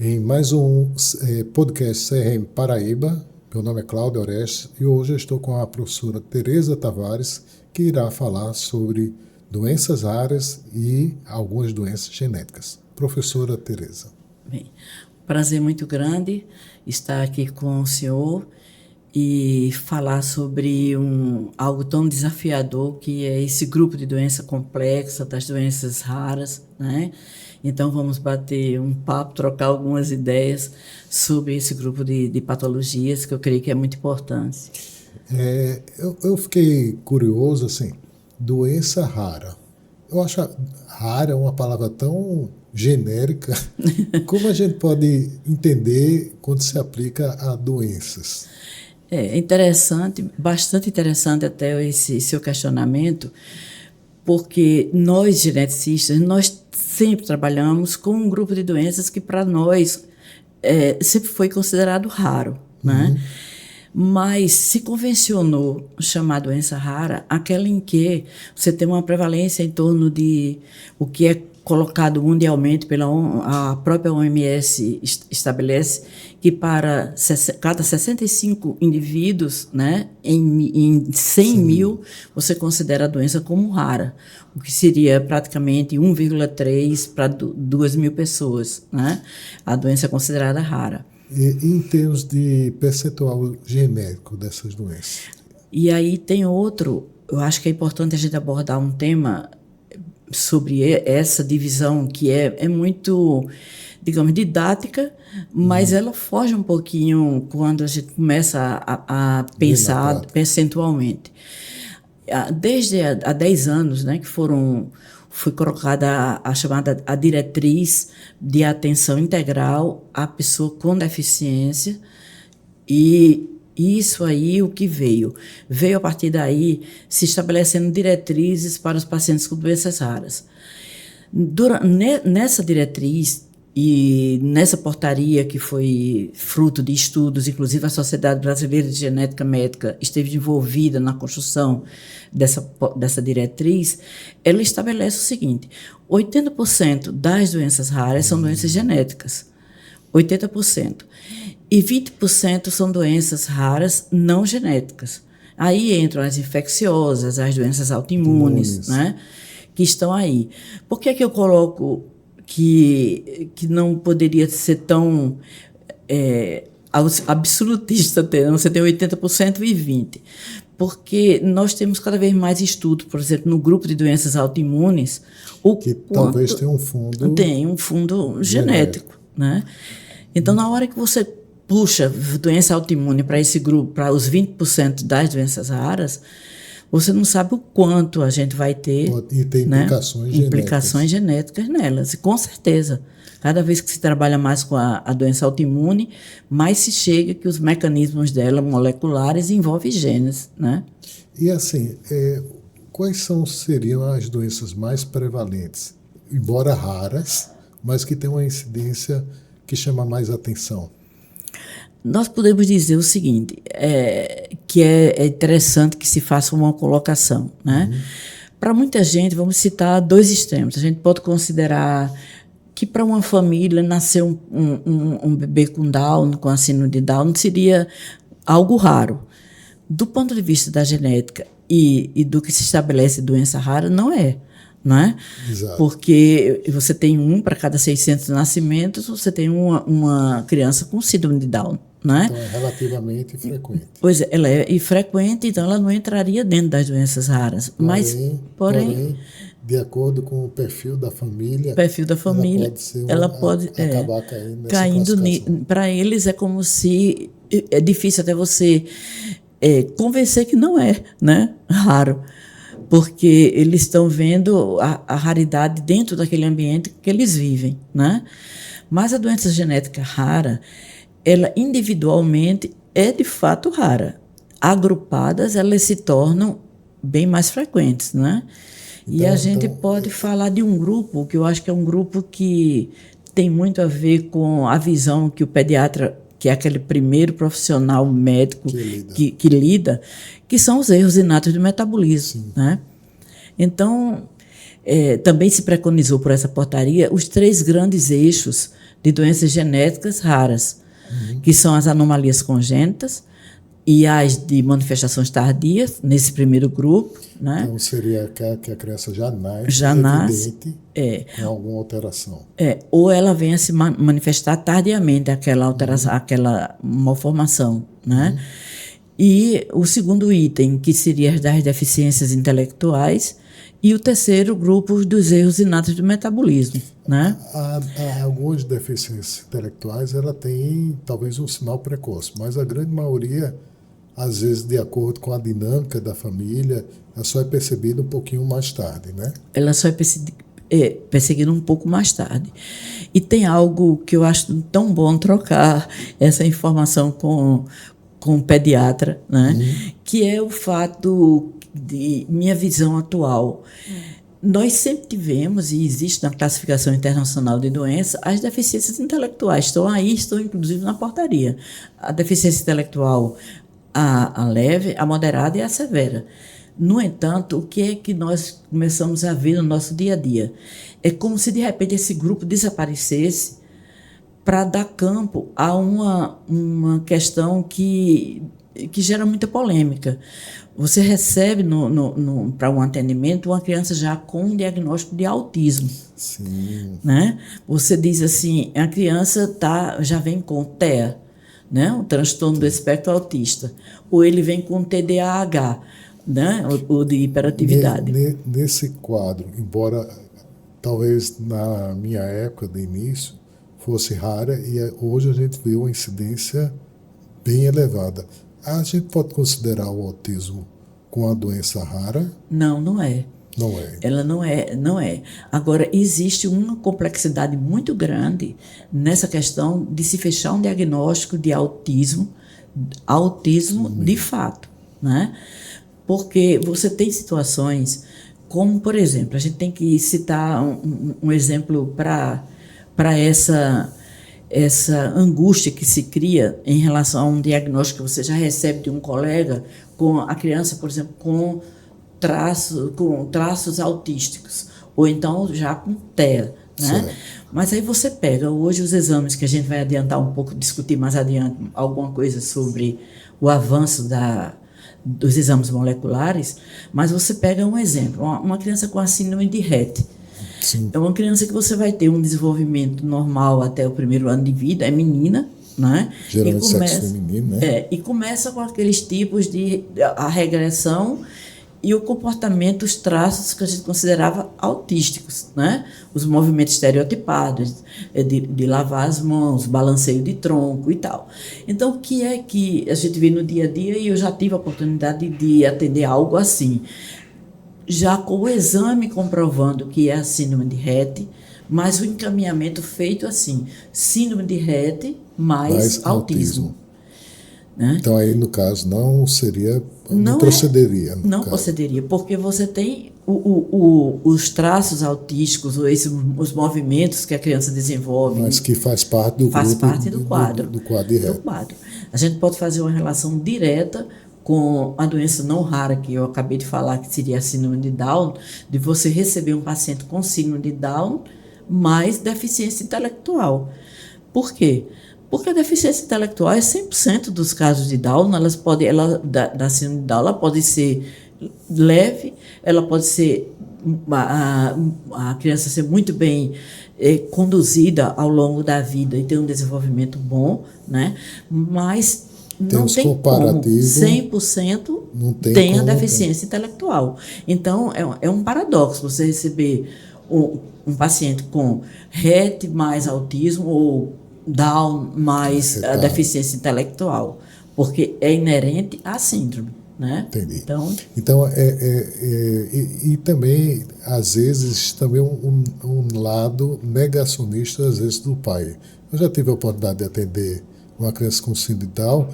em mais um podcast CRM Paraíba. Meu nome é Cláudio Orestes e hoje eu estou com a professora Tereza Tavares, que irá falar sobre doenças raras e algumas doenças genéticas. Professora Tereza. Bem, prazer muito grande estar aqui com o senhor e falar sobre algo tão desafiador que é esse grupo de doença complexa, das doenças raras, né? Então vamos bater um papo, trocar algumas ideias sobre esse grupo de patologias que eu creio que é muito importante. Eu fiquei curioso, assim, doença rara. Eu acho rara uma palavra tão genérica. Como a gente pode entender quando se aplica a doenças? É interessante, bastante interessante até esse seu questionamento, porque nós geneticistas, nós sempre trabalhamos com um grupo de doenças que para nós sempre foi considerado raro, né? Mas se convencionou chamar doença rara aquela em que você tem uma prevalência em torno de o que é colocado mundialmente a própria OMS estabelece que para cada 65 indivíduos, né, em 100 mil, você considera a doença como rara, o que seria praticamente 1,3 para 2 mil pessoas, né? A doença é considerada rara. E em termos de percentual genético dessas doenças? E aí tem outro, eu acho que é importante a gente abordar um tema sobre essa divisão que é muito, digamos, didática, mas ela foge um pouquinho quando a gente começa a pensar percentualmente. Desde há 10 anos, né, que foi colocada a chamada a diretriz de atenção integral à pessoa com deficiência, e isso aí, o que veio a partir daí se estabelecendo diretrizes para os pacientes com doenças raras. Nessa diretriz e nessa portaria que foi fruto de estudos, inclusive a Sociedade Brasileira de Genética Médica esteve envolvida na construção dessa diretriz, ela estabelece o seguinte: 80% das doenças raras são doenças genéticas, 80%. E 20% são doenças raras não genéticas. Aí entram as infecciosas, as doenças autoimunes, né, que estão aí. Por que eu coloco que não poderia ser tão absolutista, você tem 80% e 20%? Porque nós temos cada vez mais estudo, por exemplo, no grupo de doenças autoimunes, talvez tenha um fundo... Tem um fundo genético, né? Então, na hora que você puxa doença autoimune para esse grupo, para os 20% das doenças raras, você não sabe o quanto a gente vai ter. E tem implicações genéticas nelas, e com certeza. Cada vez que se trabalha mais com a doença autoimune, mais se chega que os mecanismos dela moleculares envolvem genes, né? E assim, quais seriam as doenças mais prevalentes, embora raras, mas que têm uma incidência que chama mais atenção? Nós podemos dizer o seguinte, que é interessante que se faça uma colocação, né? Para muita gente, vamos citar dois extremos. A gente pode considerar que para uma família nascer um bebê com Down, com a síndrome de Down, seria algo raro. Do ponto de vista da genética e do que se estabelece doença rara, não é. Não é? Exato. Porque você tem para cada 600 nascimentos, você tem uma criança com síndrome de Down. Não é? Então é relativamente frequente. Pois é, ela é frequente, então ela não entraria dentro das doenças raras. Porém, de acordo com o perfil da família, ela pode acabar caindo nessa para eles é como se... É difícil até você convencer que não é, né, raro. Porque eles estão vendo a raridade dentro daquele ambiente que eles vivem, né? Mas a doença genética rara, ela individualmente é de fato rara. Agrupadas, elas se tornam bem mais frequentes, né? E a gente pode falar de um grupo, que eu acho que é um grupo que tem muito a ver com a visão que o pediatra, que é aquele primeiro profissional médico que lida, que são os erros inatos do metabolismo, né? Então, também se preconizou por essa portaria os 3 grandes eixos de doenças genéticas raras, que são as anomalias congênitas e as de manifestações tardias, nesse primeiro grupo. Né? Então, seria que a criança já nasce evidente, com alguma alteração. Ou ela vem a se manifestar tardiamente, aquela alteração, aquela malformação. Né? E o segundo item, que seria das deficiências intelectuais, e o terceiro grupo dos erros inatos do metabolismo. Né? Há algumas deficiências intelectuais, ela tem talvez um sinal precoce, mas a grande maioria, às vezes, de acordo com a dinâmica da família, ela só é percebida um pouquinho mais tarde, né? Ela só é perseguida um pouco mais tarde. E tem algo que eu acho tão bom trocar essa informação com o pediatra, né? Que é o fato de minha visão atual. Nós sempre tivemos, e existe na classificação internacional de doença, as deficiências intelectuais. Estão inclusive na portaria. A deficiência intelectual, a leve, a moderada e a severa. No entanto, o que é que nós começamos a ver no nosso dia a dia? É como se, de repente, esse grupo desaparecesse para dar campo a uma questão que gera muita polêmica. Você recebe para um atendimento uma criança já com um diagnóstico de autismo. Sim. Né? Você diz assim, a criança já vem com TEA, né? O transtorno do espectro autista, ou ele vem com TDAH, né? O de hiperatividade. Nesse quadro, embora talvez na minha época de início fosse rara, e hoje a gente vê uma incidência bem elevada. A gente pode considerar o autismo com a doença rara? Não é. Não é. Ela não é. Agora, existe uma complexidade muito grande nessa questão de se fechar um diagnóstico de autismo de fato, né? Porque você tem situações como, por exemplo, a gente tem que citar um exemplo para essa angústia que se cria em relação a um diagnóstico que você já recebe de um colega, com a criança, por exemplo, com traços autísticos, ou então já com TEA, né? Mas aí você pega hoje os exames, que a gente vai adiantar um pouco, discutir mais adiante alguma coisa sobre o avanço dos exames moleculares, mas você pega um exemplo, uma criança com a síndrome de Rett. Sim. É uma criança que você vai ter um desenvolvimento normal até o primeiro ano de vida, é menina, né? Geralmente sexo feminino, né? E começa com aqueles tipos a regressão e o comportamento, os traços que a gente considerava autísticos, né? Os movimentos estereotipados, de lavar as mãos, balanceio de tronco e tal. Então, o que é que a gente vê no dia a dia, e eu já tive a oportunidade de atender algo assim, já com o exame comprovando que é a síndrome de Rett, mas o encaminhamento feito assim, síndrome de Rett mais autismo. Né? Então, aí, no caso, não procederia. Não procederia, porque você tem os traços autísticos, os movimentos que a criança desenvolve. Mas que faz parte do quadro. Do quadro de Rett. A gente pode fazer uma relação direta com a doença não rara, que eu acabei de falar, que seria a síndrome de Down, de você receber um paciente com síndrome de Down mais deficiência intelectual. Por quê? Porque a deficiência intelectual é 100% dos casos de Down, da síndrome de Down, ela pode ser leve, ela pode ser a criança ser muito bem conduzida ao longo da vida e ter um desenvolvimento bom, né? Mas não tem como 100% tem a deficiência intelectual. Então, é um paradoxo você receber um paciente com Rett mais autismo ou Down mais a deficiência intelectual, porque é inerente à síndrome. Né? Entendi. Então e também, às vezes, também um lado negacionista, às vezes, do pai. Eu já tive a oportunidade de atender uma criança com síndrome de Down,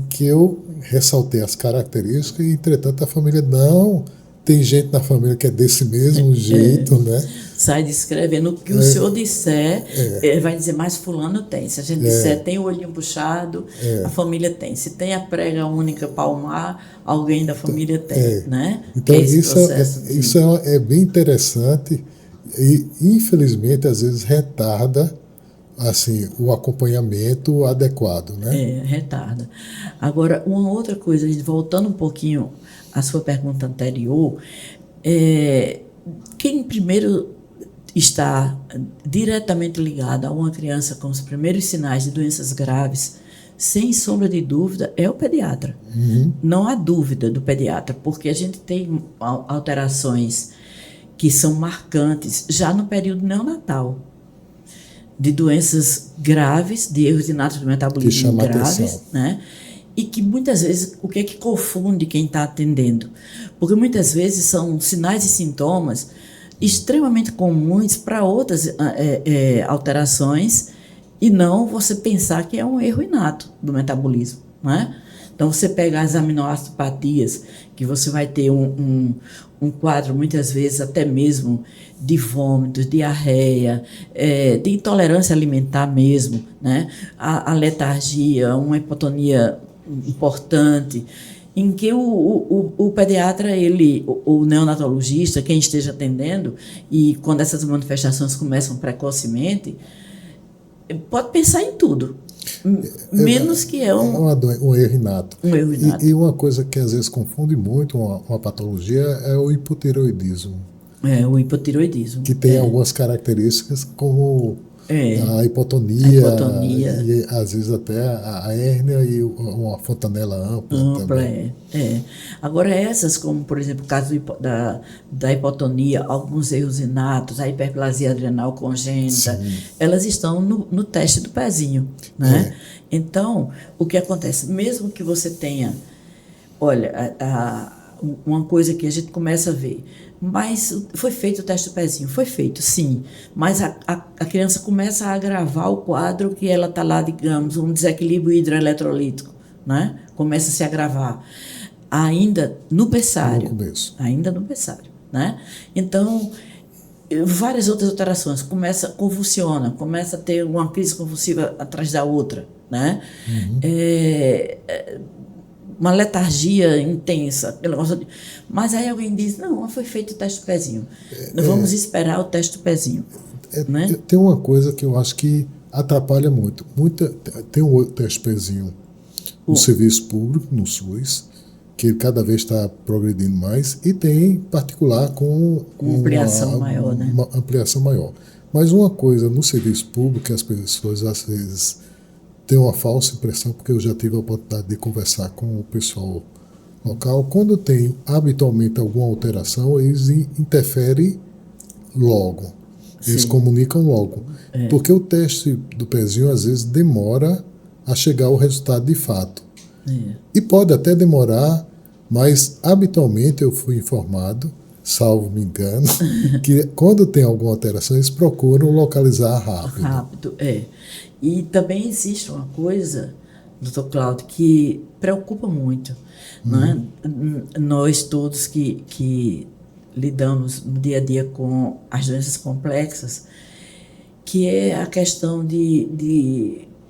que eu ressaltei as características, e, entretanto, a família não... Tem gente na família que é desse mesmo jeito, né? Sai descrevendo o que o senhor disser, ele vai dizer, mas fulano tem. Se a gente disser, tem o olhinho puxado, a família tem. Se tem a prega única palmar, alguém da família tem, né? Então, isso é bem interessante e, infelizmente, às vezes retarda assim, o acompanhamento adequado, né? Retarda. Agora, uma outra coisa, voltando um pouquinho à sua pergunta anterior, quem primeiro está diretamente ligado a uma criança com os primeiros sinais de doenças graves, sem sombra de dúvida, é o pediatra. Não há dúvida do pediatra, porque a gente tem alterações que são marcantes já no período neonatal, de doenças graves, de erros inatos do metabolismo graves, né? E que muitas vezes, o que é que confunde quem está atendendo? Porque muitas vezes são sinais e sintomas extremamente comuns para outras alterações, e não você pensar que é um erro inato do metabolismo, né? Então, você pega as aminoácido-patias, que você vai ter um quadro, muitas vezes, até mesmo de vômitos, diarreia, de intolerância alimentar mesmo, né? A letargia, uma hipotonia importante, em que o pediatra, o neonatologista, quem esteja atendendo, e quando essas manifestações começam precocemente, pode pensar em tudo, menos que é um erro inato. Um erro inato. E uma coisa que às vezes confunde muito uma patologia é o hipotireoidismo. O hipotireoidismo. Que tem algumas características como a hipotonia, e às vezes até a hérnia e uma fontanela ampla também. Agora essas, como por exemplo o caso da hipotonia, alguns erros inatos, a hiperplasia adrenal congênita, elas estão no teste do pezinho, né? Então, o que acontece? Mesmo que você tenha, olha, uma coisa que a gente começa a ver, mas foi feito o teste do pezinho? Foi feito, sim. Mas a criança começa a agravar o quadro que ela está lá, digamos, um desequilíbrio hidroeletrolítico, né? Começa a se agravar. Ainda no berçário. Ainda no berçário, né? Então, várias outras alterações. Convulsiona, começa a ter uma crise convulsiva atrás da outra, né? Uma letargia intensa, mas aí alguém diz, não, foi feito o teste do pezinho, vamos esperar o teste do pezinho, né? Tem uma coisa que eu acho que atrapalha muito, tem um teste do pezinho no serviço público, no SUS, que cada vez está progredindo mais, e tem particular com ampliação maior, né? Uma ampliação maior. Mas uma coisa no serviço público que as pessoas às vezes tem uma falsa impressão, porque eu já tive a oportunidade de conversar com o pessoal local, quando tem habitualmente alguma alteração, eles interferem logo, eles comunicam logo, porque o teste do pezinho às vezes demora a chegar ao resultado de fato, e pode até demorar, mas habitualmente eu fui informado, salvo me engano, que quando tem alguma alteração eles procuram localizar rápido. E também existe uma coisa, doutor Cláudio, que preocupa muito, né? Nós todos que lidamos no dia a dia com as doenças complexas, que é a questão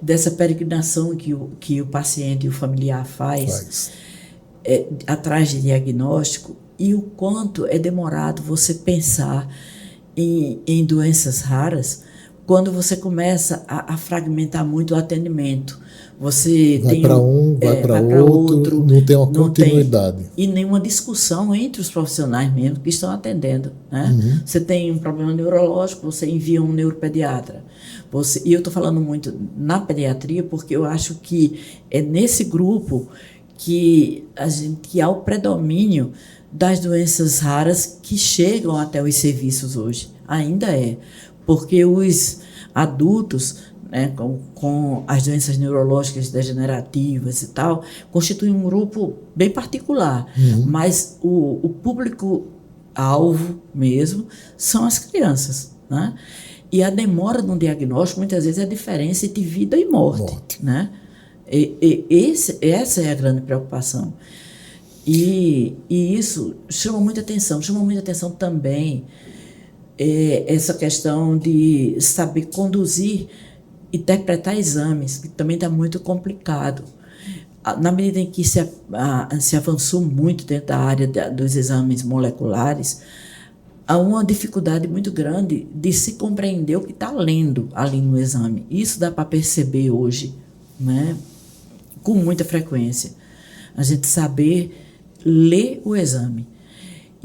dessa peregrinação que o paciente e o familiar faz. Atrás de diagnóstico, e o quanto é demorado você pensar em doenças raras, quando você começa a fragmentar muito o atendimento. Você vai para vai para outro, não tem uma continuidade. E nenhuma discussão entre os profissionais mesmo que estão atendendo, né? Você tem um problema neurológico, você envia um neuropediatra. E eu estou falando muito na pediatria, porque eu acho que é nesse grupo que há o predomínio das doenças raras que chegam até os serviços hoje. Ainda porque os adultos, né, com as doenças neurológicas degenerativas e tal, constituem um grupo bem particular, mas o público-alvo mesmo são as crianças, né? E a demora no diagnóstico, muitas vezes, é a diferença entre vida e morte. Né? Essa é a grande preocupação. E isso chama muita atenção também essa questão de saber conduzir, interpretar exames, que também está muito complicado. Na medida em que se avançou muito dentro da área dos exames moleculares, há uma dificuldade muito grande de se compreender o que está lendo ali no exame. Isso dá para perceber hoje, né? Com muita frequência. A gente saber ler o exame.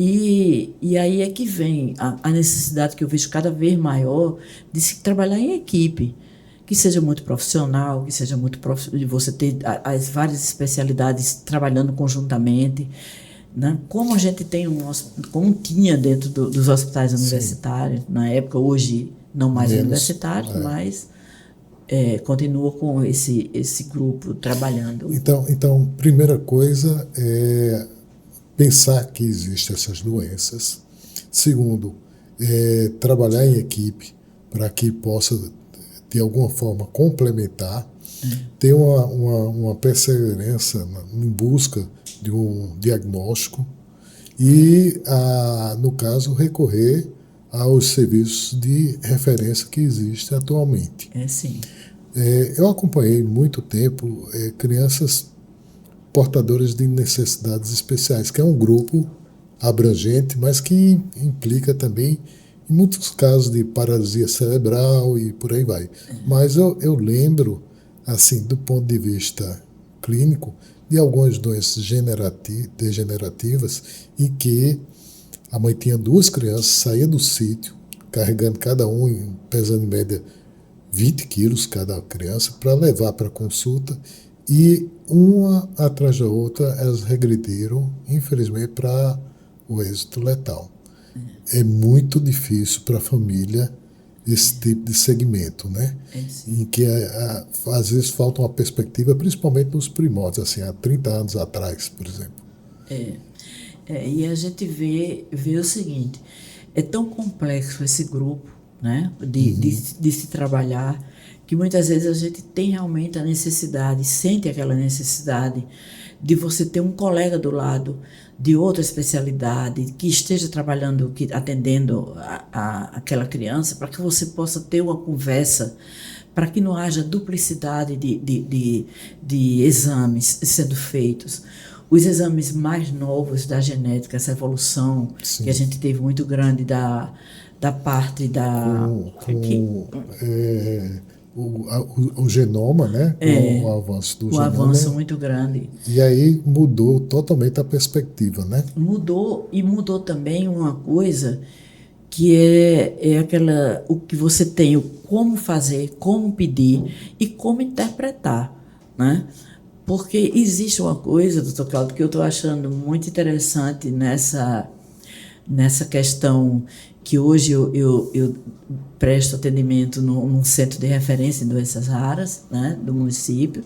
E aí é que vem a necessidade que eu vejo cada vez maior de se trabalhar em equipe, que seja muito profissional, que seja muito de você ter as várias especialidades trabalhando conjuntamente, né? Como a gente tem como tinha dentro dos hospitais universitários, na época, hoje não mais universitários, mas continua com esse grupo trabalhando. Então, primeira coisa é pensar que existem essas doenças. Segundo, trabalhar em equipe para que possa, de alguma forma, complementar, ter uma perseverança em busca de um diagnóstico e, no caso, recorrer aos serviços de referência que existem atualmente. Sim. Eu acompanhei muito tempo crianças portadoras de necessidades especiais, que é um grupo abrangente, mas que implica também, em muitos casos, de paralisia cerebral e por aí vai. Mas eu lembro, assim, do ponto de vista clínico, de algumas doenças degenerativas em que a mãe tinha 2 crianças, saía do sítio, carregando cada um, pesando em média 20 quilos cada criança, para levar para a consulta, e uma atrás da outra elas regrediram, infelizmente, para o êxito letal. É muito difícil para a família esse tipo de segmento, né? Em que às vezes falta uma perspectiva, principalmente nos primórdios, assim, há 30 anos atrás, por exemplo. E a gente vê o seguinte, é tão complexo esse grupo, né, de se trabalhar, que muitas vezes a gente tem realmente a necessidade, sente aquela necessidade de você ter um colega do lado de outra especialidade que esteja trabalhando, atendendo aquela criança, para que você possa ter uma conversa, para que não haja duplicidade de exames sendo feitos. Os exames mais novos da genética, essa evolução que a gente teve muito grande da parte da... O genoma, né? O avanço do genoma. O avanço muito grande. E aí mudou totalmente a perspectiva, né? Mudou também uma coisa que é aquela, o que você tem, o como fazer, como pedir e como interpretar, né? Porque existe uma coisa, doutor Cláudio, que eu estou achando muito interessante nessa questão, que hoje eu presto atendimento num centro de referência em doenças raras, né, do município,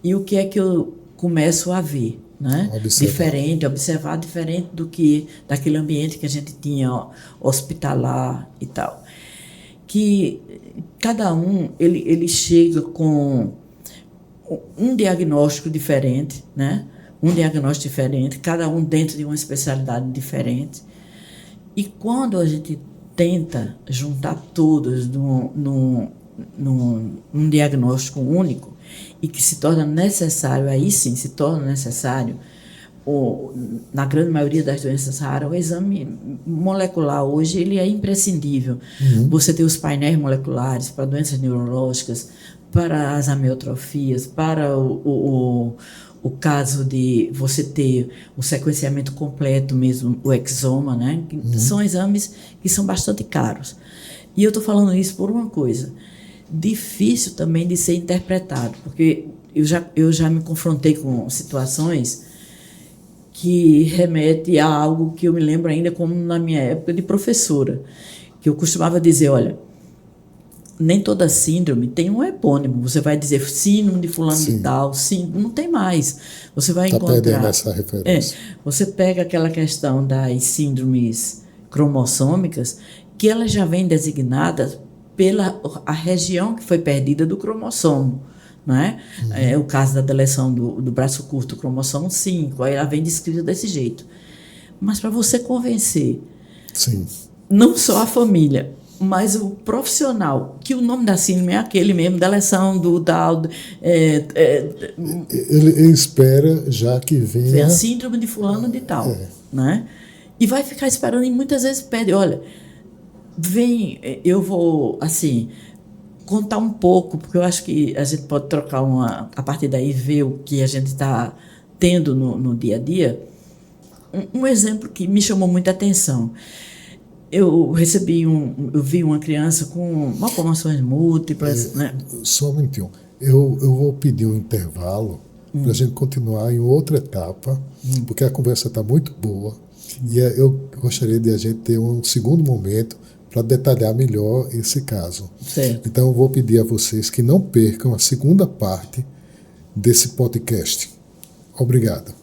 e o que é que eu começo a ver, né? Observar diferente daquele ambiente que a gente tinha hospitalar e tal. Que cada um, ele chega com um diagnóstico diferente, né? Cada um dentro de uma especialidade diferente. E quando a gente tenta juntar todos num diagnóstico único, e que se torna necessário, aí sim se torna necessário, na grande maioria das doenças raras, o exame molecular hoje ele é imprescindível. Você tem os painéis moleculares para doenças neurológicas, para as amiotrofias, para o caso de você ter o sequenciamento completo mesmo, o exoma, né? São exames que são bastante caros. E eu estou falando isso por uma coisa, difícil também de ser interpretado, porque eu já me confrontei com situações que remetem a algo que eu me lembro ainda como na minha época de professora, que eu costumava dizer, olha, nem toda síndrome tem um epônimo. Você vai dizer síndrome de fulano de tal, não tem mais. Você vai encontrar... Está perdendo essa referência. Você pega aquela questão das síndromes cromossômicas, que elas já vêm designadas pela a região que foi perdida do cromossomo, não é? É o caso da deleção do braço curto, cromossomo 5, aí ela vem descrita desse jeito. Mas para você convencer, não só a família, mas o profissional, que o nome da síndrome é aquele mesmo, deleção do tal... Ele espera já que venha... a síndrome de fulano de tal, né? E vai ficar esperando e muitas vezes pede, olha, vem, eu vou, assim, contar um pouco, porque eu acho que a gente pode trocar a partir daí, ver o que a gente está tendo no dia a dia. Um exemplo que me chamou muita atenção. Eu vi uma criança com malformações múltiplas, né? Só um minutinho. Eu vou pedir um intervalo para a gente continuar em outra etapa, porque a conversa está muito boa e eu gostaria de a gente ter um segundo momento para detalhar melhor esse caso. Certo. Então eu vou pedir a vocês que não percam a segunda parte desse podcast. Obrigado.